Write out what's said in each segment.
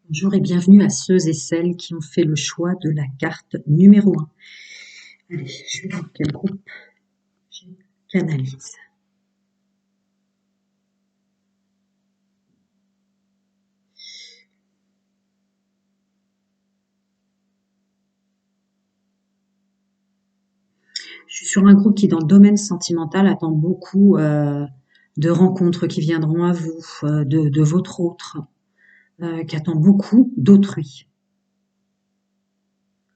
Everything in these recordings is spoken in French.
Bonjour et bienvenue à ceux et celles qui ont fait le choix de la carte numéro 1. Allez, je vais voir quel groupe je canalise. Je suis sur un groupe qui, dans le domaine sentimental, attend beaucoup de rencontres qui viendront à vous, de votre autre, qui attend beaucoup d'autrui.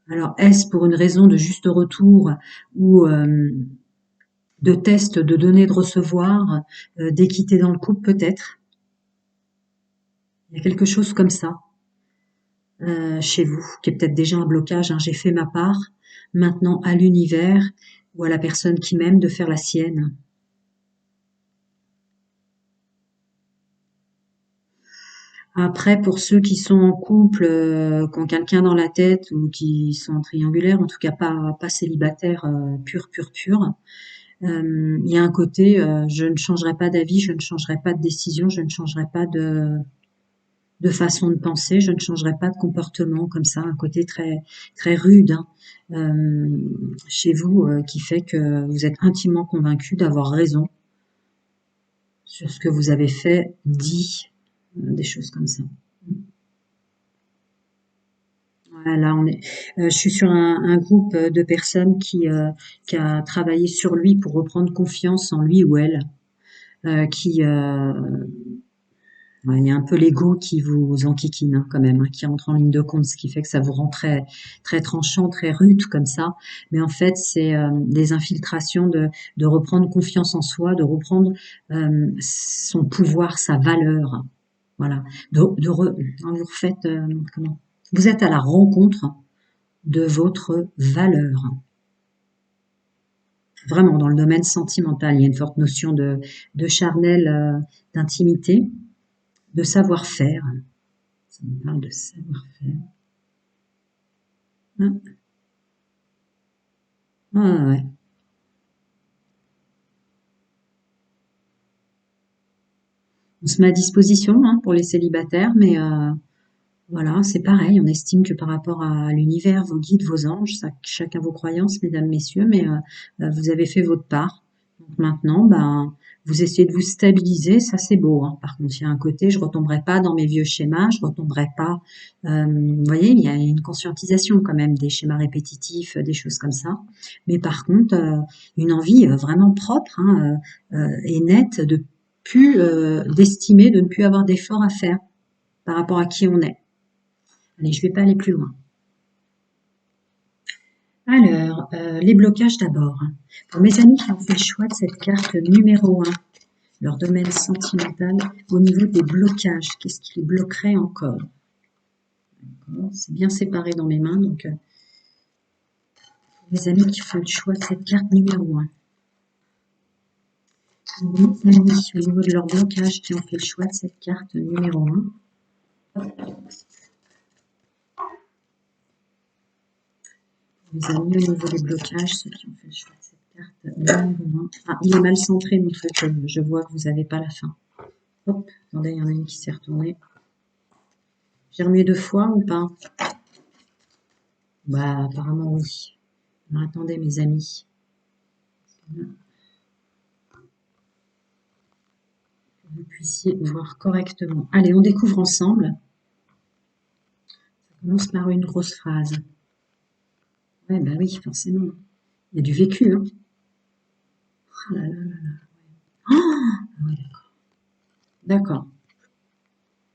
Alors, est-ce pour une raison de juste retour ou de test de donner, de recevoir, d'équité dans le couple, peut-être? Il y a quelque chose comme ça. Chez vous, qui est peut-être déjà un blocage, hein. J'ai fait ma part, maintenant à l'univers ou à la personne qui m'aime de faire la sienne. Après, pour ceux qui sont en couple, qui ont quelqu'un dans la tête ou qui sont en triangulaire, en tout cas pas célibataire pur, il y a un côté je ne changerai pas d'avis, je ne changerai pas de décision, je ne changerai pas de façon de penser, je ne changerai pas de comportement comme ça, un côté très très rude, hein, chez vous, qui fait que vous êtes intimement convaincu d'avoir raison sur ce que vous avez fait, dit, des choses comme ça. Voilà, je suis sur un groupe de personnes qui a travaillé sur lui pour reprendre confiance en lui ou elle, qui ouais, il y a un peu l'ego qui vous enquiquine, hein, quand même, hein, qui entre en ligne de compte, ce qui fait que ça vous rend très, très tranchant, très rude comme ça. Mais en fait, c'est des infiltrations de reprendre confiance en soi, de reprendre son pouvoir, sa valeur. Voilà. Vous refaites comment? Vous êtes à la rencontre de votre valeur. Vraiment, dans le domaine sentimental, il y a une forte notion de charnel, d'intimité, de savoir-faire. Ça me parle de savoir-faire. Ah, ouais. On se met à disposition, hein, pour les célibataires, mais voilà, c'est pareil. On estime que par rapport à l'univers, vos guides, vos anges, ça, chacun vos croyances, mesdames, messieurs, mais vous avez fait votre part. Donc maintenant, ben, vous essayez de vous stabiliser, ça c'est beau, hein. Par contre, il y a un côté, je retomberai pas dans mes vieux schémas, je retomberai pas. Vous voyez, il y a une conscientisation quand même des schémas répétitifs, des choses comme ça. Mais par contre, une envie vraiment propre, hein, et nette de plus d'estimer, de ne plus avoir d'efforts à faire par rapport à qui on est. Allez, je vais pas aller plus loin. Alors, les blocages d'abord. Pour mes amis qui ont fait le choix de cette carte numéro 1, leur domaine sentimental, au niveau des blocages, qu'est-ce qui les bloquerait encore? C'est bien séparé dans mes mains, donc mes amis qui font le choix de cette carte numéro 1. Mes amis, au niveau de leur blocage, qui ont fait le choix de cette carte numéro 1. Mes amis, au niveau des blocages, ceux qui ont fait le choix de cette carte numéro 1. Ah, il est mal centré, mon truc. Je vois que vous n'avez pas la fin. Hop, attendez, il y en a une qui s'est retournée. J'ai remué 2 fois ou pas? Bah, apparemment oui. Alors, attendez, mes amis. Que vous puissiez voir correctement. Allez, on découvre ensemble. Ça commence par une grosse phrase. Ouais, bah oui, forcément. Il y a du vécu, hein. Oh là là là là. Oh, ouais, d'accord.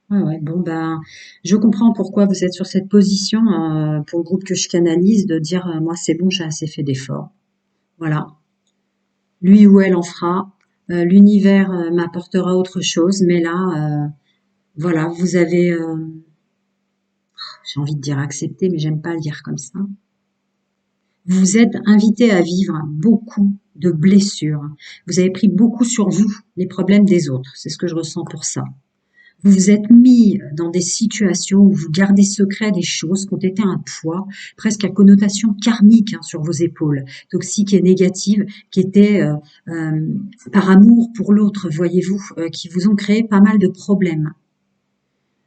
Ouais, ouais. Bon, ben, je comprends pourquoi vous êtes sur cette position, pour le groupe que je canalise, de dire, moi, c'est bon, j'ai assez fait d'efforts. Voilà. Lui ou elle en fera. L'univers m'apportera autre chose, mais là, voilà, vous avez, j'ai envie de dire accepté, mais j'aime pas le dire comme ça. Vous êtes invité à vivre beaucoup de blessures. Vous avez pris beaucoup sur vous les problèmes des autres. C'est ce que je ressens pour ça. Vous vous êtes mis dans des situations où vous gardez secret des choses qui ont été un poids, presque à connotation karmique, hein, sur vos épaules, toxiques et négatives, qui étaient par amour pour l'autre, voyez-vous, qui vous ont créé pas mal de problèmes.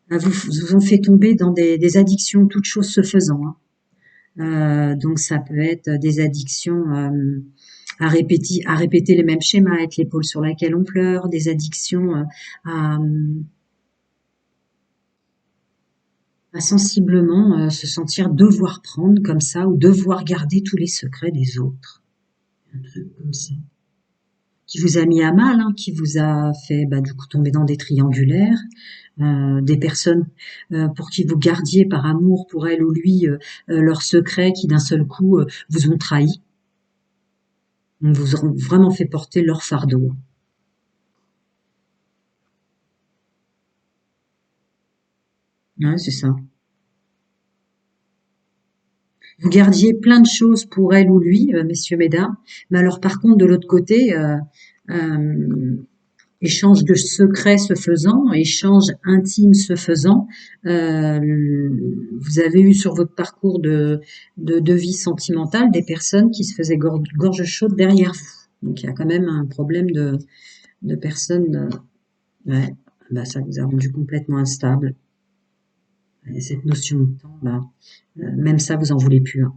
vous ont fait tomber dans des addictions, toutes choses se faisant, hein. Donc ça peut être des addictions à répéter les mêmes schémas, être l'épaule sur laquelle on pleure, des addictions à, à sensiblement se sentir devoir prendre comme ça ou devoir garder tous les secrets des autres. Un truc comme ça. Qui vous a mis à mal, hein, qui vous a fait du coup tomber dans des triangulaires, des personnes pour qui vous gardiez par amour pour elle ou lui leurs secrets qui d'un seul coup vous ont trahi, on vous ont vraiment fait porter leur fardeau. Ouais, c'est ça. Vous gardiez plein de choses pour elle ou lui, messieurs, mesdames, mais alors par contre de l'autre côté, euh, échange de secrets se faisant, échange intime se faisant, vous avez eu sur votre parcours de vie sentimentale des personnes qui se faisaient gorge chaude derrière vous. Donc il y a quand même un problème de personnes. Ouais, ça vous a rendu complètement instable. Et cette notion de temps, même ça, vous en voulez plus, hein.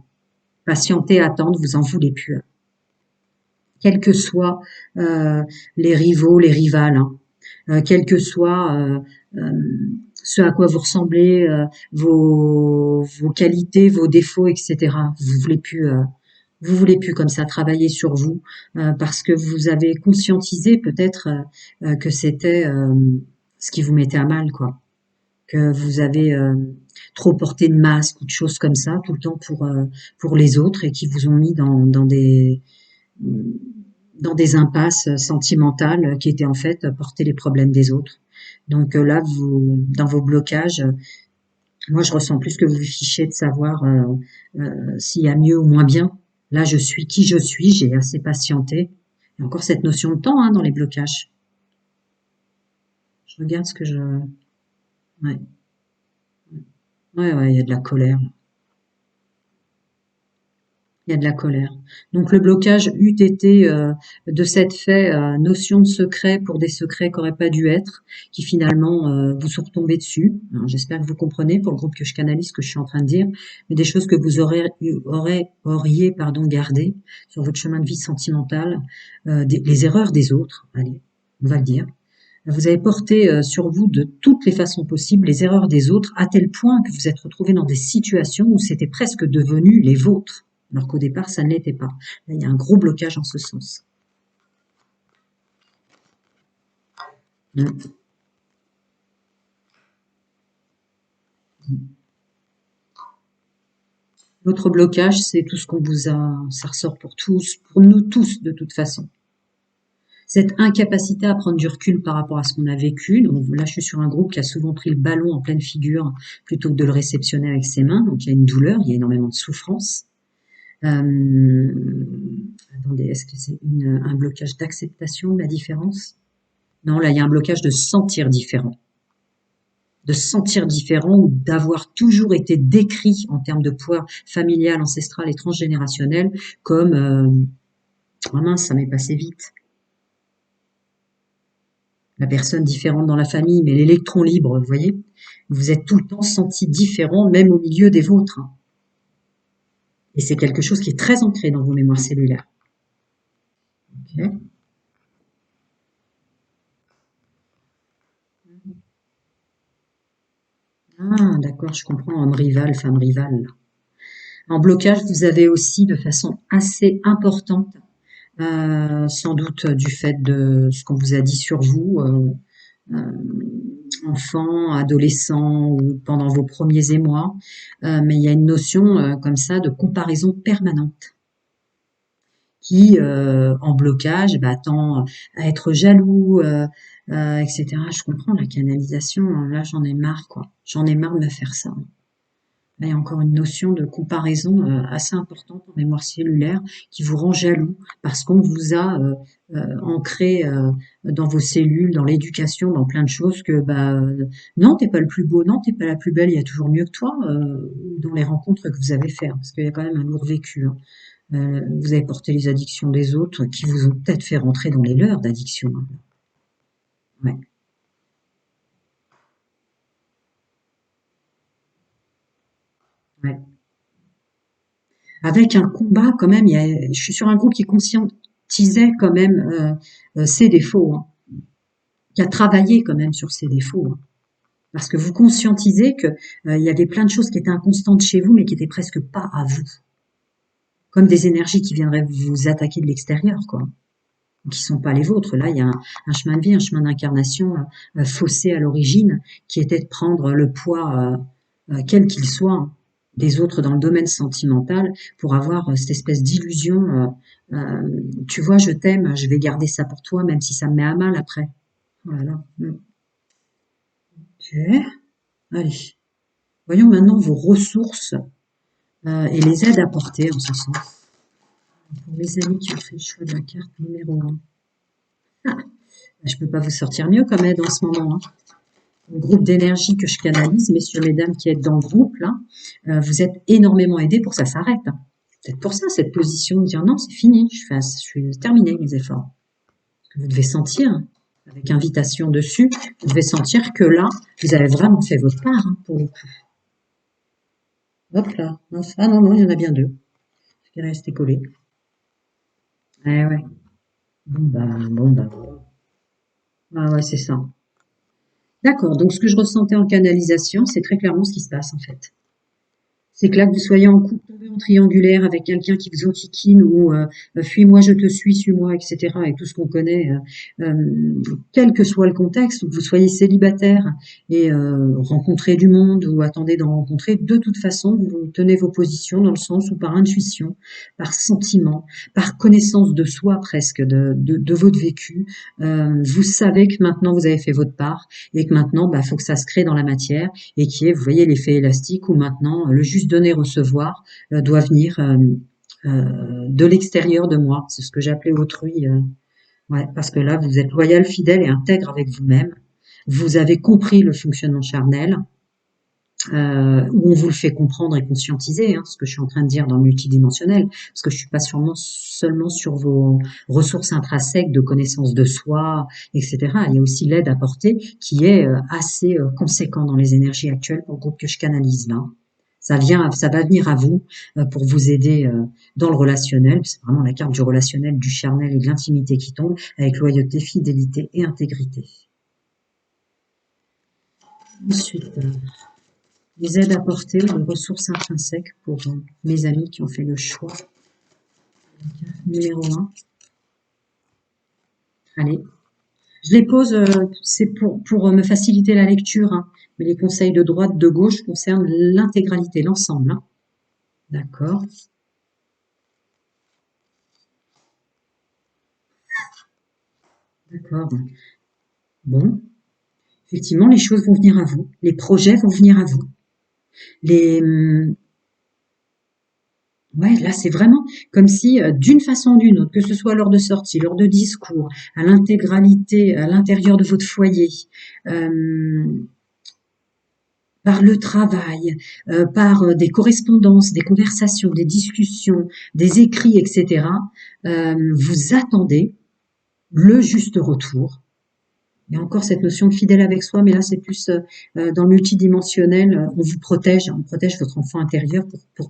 Patienter, attendre, vous en voulez plus, hein. Quels que soient les rivaux, les rivales, hein. Quel que soit euh, ce à quoi vous ressemblez, vos qualités, vos défauts, etc. Vous voulez plus comme ça travailler sur vous parce que vous avez conscientisé peut-être que c'était ce qui vous mettait à mal, quoi. Que vous avez trop porté de masques ou de choses comme ça tout le temps pour les autres et qui vous ont mis dans des impasses sentimentales qui étaient en fait porter les problèmes des autres. Donc là, vous, dans vos blocages, moi je ressens plus que vous vous fichez de savoir s'il y a mieux ou moins bien. Là, je suis qui je suis, j'ai assez patienté. Il y a encore cette notion de temps hein, dans les blocages. Je regarde ce que je... Ouais, ouais, il y a de la colère. Il y a de la colère. Donc le blocage eût été de cette fait notion de secret pour des secrets qui n'auraient pas dû être, qui finalement vous sont retombés dessus. Alors, j'espère que vous comprenez pour le groupe que je canalise ce que je suis en train de dire, mais des choses que vous auriez gardées sur votre chemin de vie sentimental, les erreurs des autres, allez, on va le dire. Vous avez porté sur vous de toutes les façons possibles les erreurs des autres, à tel point que vous êtes retrouvé dans des situations où c'était presque devenu les vôtres, alors qu'au départ, ça ne l'était pas. Là, il y a un gros blocage en ce sens. Mm. Votre blocage, c'est tout ce qu'on vous a, ça ressort pour tous, pour nous tous de toute façon. Cette incapacité à prendre du recul par rapport à ce qu'on a vécu. Donc là, je suis sur un groupe qui a souvent pris le ballon en pleine figure plutôt que de le réceptionner avec ses mains. Donc il y a une douleur, il y a énormément de souffrance. Attendez, est-ce que c'est un blocage d'acceptation de la différence? Non, là, il y a un blocage de sentir différent. De sentir différent ou d'avoir toujours été décrit en termes de poids familial, ancestral et transgénérationnel comme oh mince, ça m'est passé vite. La personne différente dans la famille, mais l'électron libre, vous voyez? Vous êtes tout le temps senti différent, même au milieu des vôtres, hein. Et c'est quelque chose qui est très ancré dans vos mémoires cellulaires. Ok. Ah, d'accord, je comprends. Homme rival, femme rivale. En blocage, vous avez aussi de façon assez importante, sans doute du fait de ce qu'on vous a dit sur vous, enfant, adolescent ou pendant vos premiers émois, mais il y a une notion comme ça de comparaison permanente qui, en blocage, tend à être jaloux, etc. Je comprends la canalisation, là j'en ai marre quoi, j'en ai marre de me faire ça. Là, il y a encore une notion de comparaison assez importante en mémoire cellulaire qui vous rend jaloux parce qu'on vous a ancré dans vos cellules, dans l'éducation, dans plein de choses que non, t'es pas le plus beau, non, t'es pas la plus belle, il y a toujours mieux que toi dans les rencontres que vous avez faites, hein, parce qu'il y a quand même un lourd vécu, hein. Vous avez porté les addictions des autres qui vous ont peut-être fait rentrer dans les leurs d'addiction, hein. Ouais. Ouais. Avec un combat quand même, je suis sur un groupe qui conscientisait quand même ses défauts, hein, qui a travaillé quand même sur ses défauts, hein. Parce que vous conscientisez que il y avait plein de choses qui étaient inconstantes chez vous, mais qui étaient presque pas à vous, comme des énergies qui viendraient vous attaquer de l'extérieur, quoi, qui sont pas les vôtres. Là, il y a un chemin de vie, un chemin d'incarnation faussé à l'origine, qui était de prendre le poids, quel qu'il soit, hein, des autres dans le domaine sentimental, pour avoir cette espèce d'illusion. Tu vois, je t'aime, je vais garder ça pour toi, même si ça me met à mal après. Voilà. Ok. Allez. Voyons maintenant vos ressources et les aides apportées en ce sens. Pour mes amis qui ont fait le choix de la carte numéro 1. Ah, je peux pas vous sortir mieux comme aide en ce moment, hein. Le groupe d'énergie que je canalise, messieurs, mesdames qui êtes dans le groupe, là, vous êtes énormément aidés pour que ça s'arrête, hein. Peut-être pour ça, cette position de dire non, c'est fini, je suis terminé mes efforts. Parce que vous devez sentir, hein, avec invitation dessus, vous devez sentir que là, vous avez vraiment fait votre part, hein, pour le coup. Hop là. Ah non, non, il y en a bien deux. Il est resté collé. Eh ouais. Bon bah. Ah ouais, c'est ça. D'accord. Donc, ce que je ressentais en canalisation, c'est très clairement ce qui se passe, en fait. C'est que là, que vous soyez en couple tombé en triangulaire avec quelqu'un qui vous enquiquine ou fuis-moi, je te suis-moi, etc. et tout ce qu'on connaît, quel que soit le contexte, ou que vous soyez célibataire et rencontrez du monde ou attendez d'en rencontrer, de toute façon, vous tenez vos positions dans le sens où par intuition, par sentiment, par connaissance de soi presque, de votre vécu, vous savez que maintenant vous avez fait votre part et que maintenant, bah, faut que ça se crée dans la matière et qui est, vous voyez, l'effet élastique où maintenant le juste donner-recevoir doit venir de l'extérieur de moi. C'est ce que j'appelais autrui. Ouais, parce que là, vous êtes loyal, fidèle et intègre avec vous-même. Vous avez compris le fonctionnement charnel, où on vous le fait comprendre et conscientiser, hein, ce que je suis en train de dire dans le multidimensionnel, parce que je suis pas sûrement seulement sur vos ressources intrinsèques de connaissance de soi, etc. Il y a aussi l'aide apportée qui est assez conséquent dans les énergies actuelles pour le groupe que je canalise là. Ça va venir à vous pour vous aider dans le relationnel. C'est vraiment la carte du relationnel, du charnel et de l'intimité qui tombe avec loyauté, fidélité et intégrité. Ensuite, les aides apportées, les ressources intrinsèques pour mes amis qui ont fait le choix. Numéro 1. Allez. Je les pose, c'est pour me faciliter la lecture, hein. Mais les conseils de droite, de gauche concernent l'intégralité, l'ensemble, hein. D'accord. D'accord. Bon. Effectivement, les choses vont venir à vous. Les projets vont venir à vous. Les, Ouais, là, c'est vraiment comme si, d'une façon ou d'une autre, que ce soit lors de sorties, lors de discours, à l'intégralité, à l'intérieur de votre foyer, euh, par le travail, par des correspondances, des conversations, des discussions, des écrits, etc., vous attendez le juste retour. Il y a encore cette notion de fidèle avec soi, mais là c'est plus dans le multidimensionnel. On protège votre enfant intérieur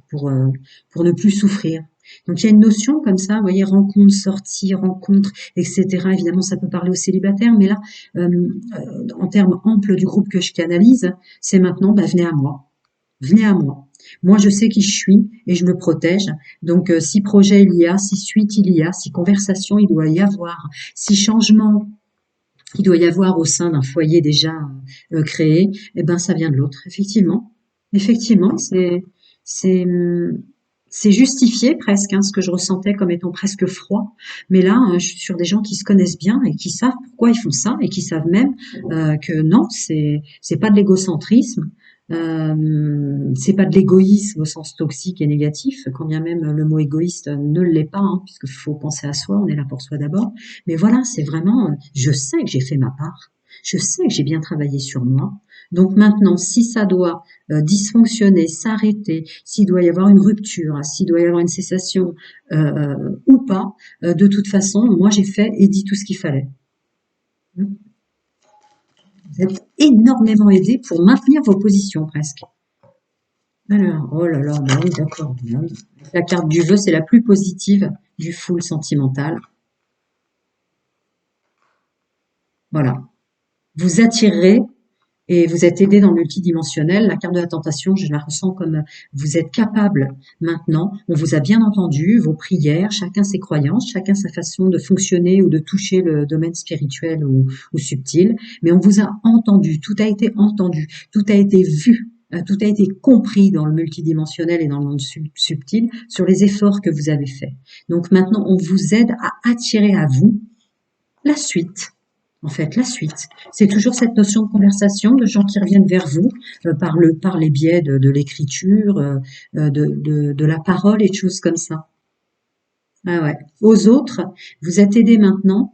pour ne plus souffrir. Donc il y a une notion comme ça, vous voyez, rencontre, sortie, rencontre, etc. Évidemment, ça peut parler aux célibataires, mais là, en termes amples du groupe que je canalise, c'est maintenant, bah, venez à moi. Venez à moi. Moi, je sais qui je suis et je me protège. Donc, si projet il y a, si suite il y a, si conversation il doit y avoir, si changement il doit y avoir au sein d'un foyer déjà créé, eh ben ça vient de l'autre. Effectivement, c'est c'est justifié presque, hein, ce que je ressentais comme étant presque froid. Mais là, je suis sur des gens qui se connaissent bien et qui savent pourquoi ils font ça et qui savent même que non, c'est pas de l'égocentrisme. C'est pas de l'égoïsme au sens toxique et négatif, quand bien même le mot égoïste ne l'est pas, hein, puisqu'il faut penser à soi, on est là pour soi d'abord. Mais voilà, c'est vraiment, je sais que j'ai fait ma part, je sais que j'ai bien travaillé sur moi. Donc maintenant, si ça doit dysfonctionner, s'arrêter, s'il doit y avoir une rupture, s'il doit y avoir une cessation ou pas, de toute façon, moi j'ai fait et dit tout ce qu'il fallait. Vous êtes énormément aidé pour maintenir vos positions presque. Alors, oh là là, bah oui, d'accord. Bah oui. La carte du vœu, c'est la plus positive du full sentimental. Voilà. Vous attirerez et vous êtes aidé dans le multidimensionnel. La carte de la tentation, je la ressens comme vous êtes capable maintenant. On vous a bien entendu, vos prières, chacun ses croyances, chacun sa façon de fonctionner ou de toucher le domaine spirituel ou subtil. Mais on vous a entendu, tout a été entendu, tout a été vu. Tout a été compris dans le multidimensionnel et dans le monde subtil sur les efforts que vous avez faits. Donc maintenant, on vous aide à attirer à vous la suite. En fait, la suite. C'est toujours cette notion de conversation, de gens qui reviennent vers vous par les biais de l'écriture, de la parole et de choses comme ça. Ah ouais. Aux autres, vous êtes aidé maintenant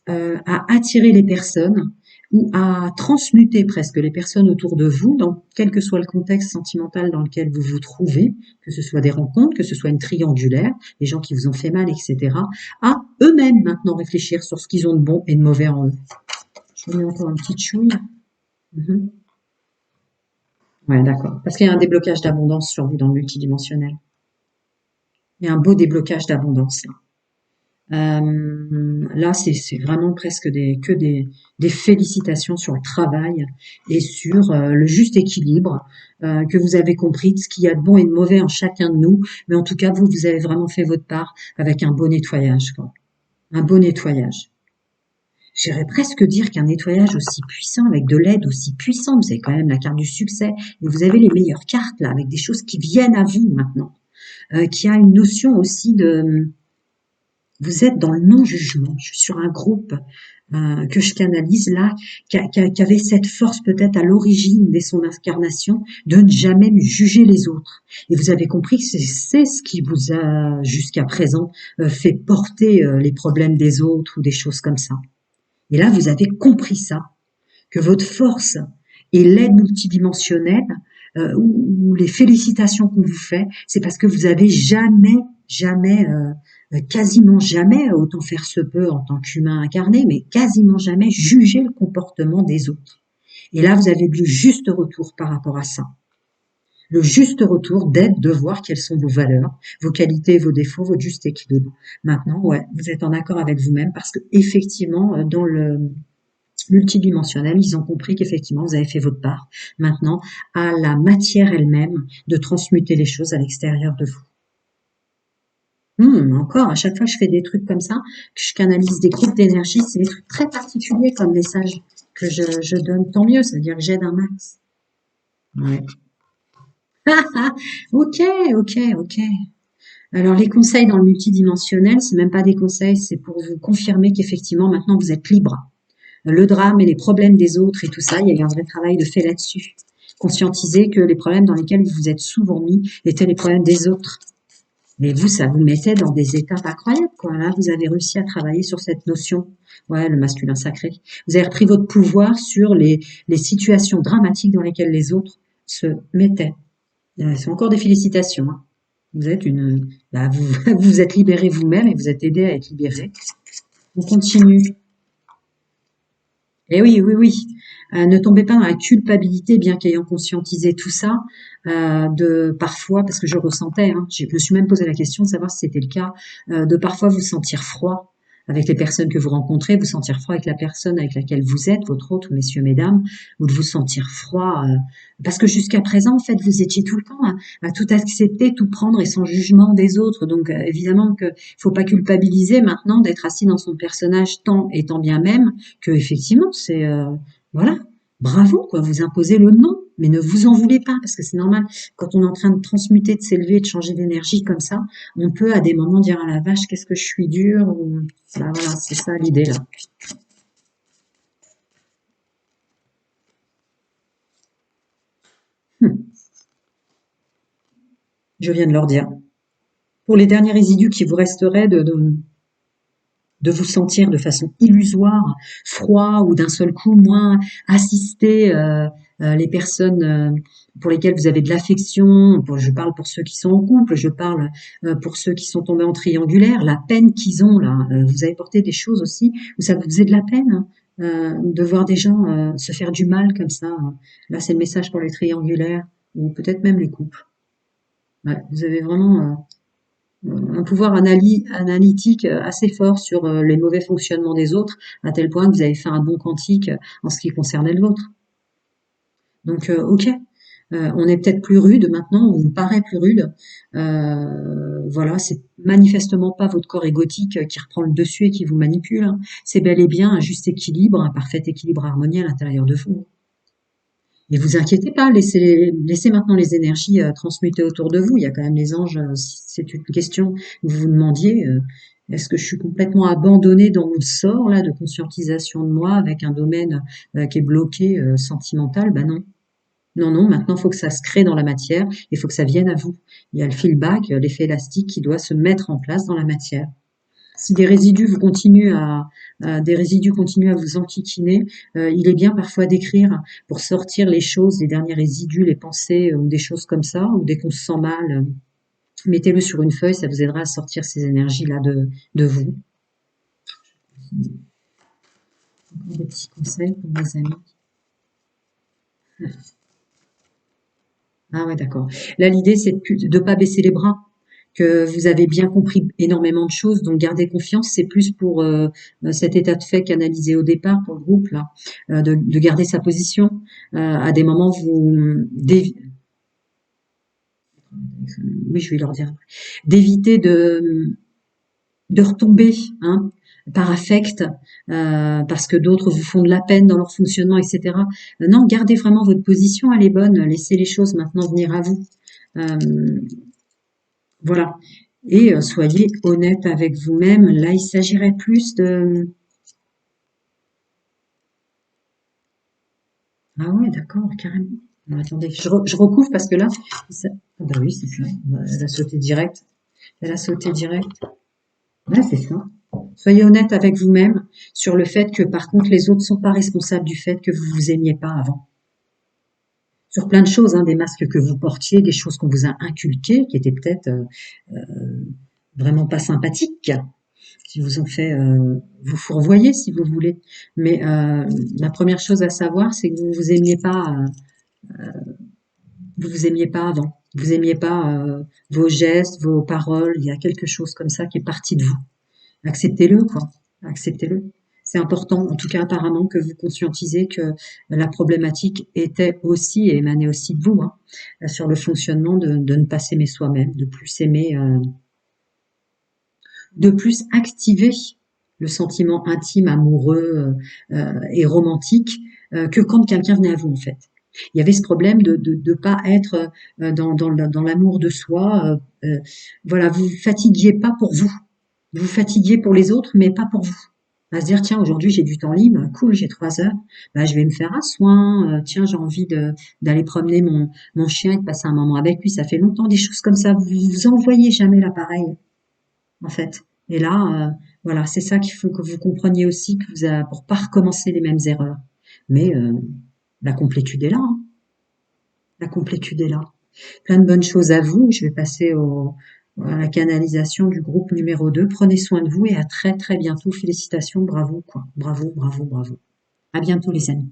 à attirer les personnes ou à transmuter presque les personnes autour de vous, dans quel que soit le contexte sentimental dans lequel vous vous trouvez, que ce soit des rencontres, que ce soit une triangulaire, les gens qui vous ont fait mal, etc., à eux-mêmes maintenant réfléchir sur ce qu'ils ont de bon et de mauvais en eux. Je mets encore un petit chouille. Mhm. Ouais, d'accord. Parce qu'il y a un déblocage d'abondance sur vous dans le multidimensionnel. Il y a un beau déblocage d'abondance là. Là, c'est vraiment presque des félicitations sur le travail et sur le juste équilibre que vous avez compris de ce qu'il y a de bon et de mauvais en chacun de nous. Mais en tout cas, vous avez vraiment fait votre part avec un beau nettoyage, quoi. Un beau nettoyage. J'irais presque dire qu'un nettoyage aussi puissant, avec de l'aide aussi puissante, vous avez quand même la carte du succès, et vous avez les meilleures cartes là, avec des choses qui viennent à vous maintenant, qui a une notion aussi de vous êtes dans le non-jugement. Je suis sur un groupe que je canalise là, qui avait cette force peut-être à l'origine de son incarnation de ne jamais juger les autres. Et vous avez compris que c'est ce qui vous a jusqu'à présent fait porter les problèmes des autres ou des choses comme ça. Et là, vous avez compris ça, que votre force et l'aide multidimensionnelle ou les félicitations qu'on vous fait, c'est parce que vous avez quasiment jamais, autant faire se peut en tant qu'humain incarné, mais quasiment jamais jugé le comportement des autres. Et là, vous avez le juste retour par rapport à ça. Le juste retour d'aide, de voir quelles sont vos valeurs, vos qualités, vos défauts, votre juste équilibre. Maintenant, ouais, vous êtes en accord avec vous-même parce que effectivement, dans le multidimensionnel, ils ont compris qu'effectivement, vous avez fait votre part. Maintenant, à la matière elle-même de transmuter les choses à l'extérieur de vous. Encore, à chaque fois que je fais des trucs comme ça, que je canalise des groupes d'énergie, c'est des trucs très particuliers comme message que je donne. Tant mieux, c'est-à-dire que j'aide un max. Ouais. Ok, ok, ok. Alors les conseils dans le multidimensionnel, c'est même pas des conseils, c'est pour vous confirmer qu'effectivement maintenant vous êtes libre. Le drame et les problèmes des autres et tout ça, il y a eu un vrai travail de fait là-dessus. Conscientiser que les problèmes dans lesquels vous vous êtes souvent mis étaient les problèmes des autres. Mais vous, ça vous mettait dans des étapes incroyables, quoi. Là, vous avez réussi à travailler sur cette notion. Ouais, le masculin sacré. Vous avez repris votre pouvoir sur les situations dramatiques dans lesquelles les autres se mettaient. C'est encore des félicitations, hein. Vous êtes vous vous êtes libéré vous-même et vous êtes aidé à être libéré. On continue. Eh oui, oui, oui. Ne tombez pas dans la culpabilité, bien qu'ayant conscientisé tout ça, de parfois, parce que je ressentais, hein, je me suis même posé la question de savoir si c'était le cas, de parfois vous sentir froid avec les personnes que vous rencontrez, vous sentir froid avec la personne avec laquelle vous êtes, votre hôte, messieurs, mesdames, ou de vous sentir froid, parce que jusqu'à présent, en fait, vous étiez tout le temps à tout accepter, tout prendre et sans jugement des autres. Donc, évidemment que faut pas culpabiliser maintenant d'être assis dans son personnage tant et tant bien même que effectivement, c'est voilà, bravo quoi, vous imposez le non, mais ne vous en voulez pas parce que c'est normal. Quand on est en train de transmuter, de s'élever, de changer d'énergie comme ça, on peut à des moments dire à la vache qu'est-ce que je suis dur ou bah, voilà, c'est ça l'idée là. Hum, je viens de leur dire. Pour les derniers résidus qui vous resteraient de vous sentir de façon illusoire, froid ou d'un seul coup moins assister les personnes pour lesquelles vous avez de l'affection. Je parle pour ceux qui sont en couple, je parle pour ceux qui sont tombés en triangulaire, la peine qu'ils ont là. Vous avez porté des choses aussi où ça vous faisait de la peine hein, de voir des gens se faire du mal comme ça. Là, c'est le message pour les triangulaires ou peut-être même les couples. Ouais, vous avez vraiment un pouvoir analytique assez fort sur les mauvais fonctionnements des autres, à tel point que vous avez fait un bond quantique en ce qui concernait le vôtre. Donc, ok, on est peut-être plus rude maintenant, on vous paraît plus rude. Voilà, c'est manifestement pas votre corps égotique qui reprend le dessus et qui vous manipule, hein. C'est bel et bien un juste équilibre, un parfait équilibre harmonieux à l'intérieur de vous. Et vous inquiétez pas, laissez maintenant les énergies transmuter autour de vous. Il y a quand même les anges. Si c'est une question que vous vous demandiez, est-ce que je suis complètement abandonnée dans mon sort là de conscientisation de moi avec un domaine qui est bloqué sentimental? Ben non. Non, non, maintenant, il faut que ça se crée dans la matière, il faut que ça vienne à vous. Il y a le feedback, l'effet élastique qui doit se mettre en place dans la matière. Si des résidus continuent à vous enquiquiner, il est bien parfois d'écrire pour sortir les choses, les derniers résidus, les pensées ou des choses comme ça, ou dès qu'on se sent mal, mettez-le sur une feuille, ça vous aidera à sortir ces énergies-là de vous. Encore des petits conseils pour mes amis. Ah ouais, d'accord. Là, l'idée, c'est de pas baisser les bras, que vous avez bien compris énormément de choses, donc gardez confiance. C'est plus pour cet état de fait canalisé au départ pour le groupe, là, de garder sa position. À des moments, oui, je vais leur dire, d'éviter de retomber, hein, par affect, parce que d'autres vous font de la peine dans leur fonctionnement, etc. Non, gardez vraiment votre position, elle est bonne. Laissez les choses maintenant venir à vous. Euh, voilà. Et soyez honnête avec vous-même. Là, il s'agirait plus de... Ah ouais, d'accord, carrément. Alors, attendez, je recouvre parce que là... Ah bah oui, c'est ça. Elle a sauté direct. Elle a sauté direct. Ouais, c'est ça. Soyez honnête avec vous-même sur le fait que, par contre, les autres ne sont pas responsables du fait que vous vous aimiez pas avant. Sur plein de choses, hein, des masques que vous portiez, des choses qu'on vous a inculquées, qui étaient peut-être vraiment pas sympathiques, qui vous ont fait vous fourvoyer si vous voulez. Mais la première chose à savoir, c'est que vous vous aimiez pas avant. Vous aimiez pas vos gestes, vos paroles. Il y a quelque chose comme ça qui est parti de vous. Acceptez-le, quoi. Acceptez-le. C'est important, en tout cas apparemment, que vous conscientisez que la problématique était aussi et émanait aussi de vous, hein, sur le fonctionnement de ne pas s'aimer soi-même, de plus s'aimer, de plus activer le sentiment intime, amoureux et romantique que quand quelqu'un venait à vous en fait. Il y avait ce problème de pas être dans l'amour de soi. Voilà, vous vous fatiguiez pas pour vous. Vous vous fatiguiez pour les autres, mais pas pour vous. À se dire, tiens, aujourd'hui j'ai du temps libre, cool, j'ai 3 heures, bah, je vais me faire un soin, tiens, j'ai envie d'aller promener mon chien et de passer un moment avec lui, ça fait longtemps, des choses comme ça. Vous vous envoyez jamais l'appareil en fait. Et là, voilà, c'est ça qu'il faut que vous compreniez aussi, que vous avez, pour pas recommencer les mêmes erreurs. Mais la complétude est là, hein. La complétude est là. Plein de bonnes choses à vous. Je vais passer à la canalisation du groupe numéro 2. Prenez soin de vous et à très très bientôt. Félicitations, bravo quoi. Bravo, bravo, bravo. À bientôt les amis.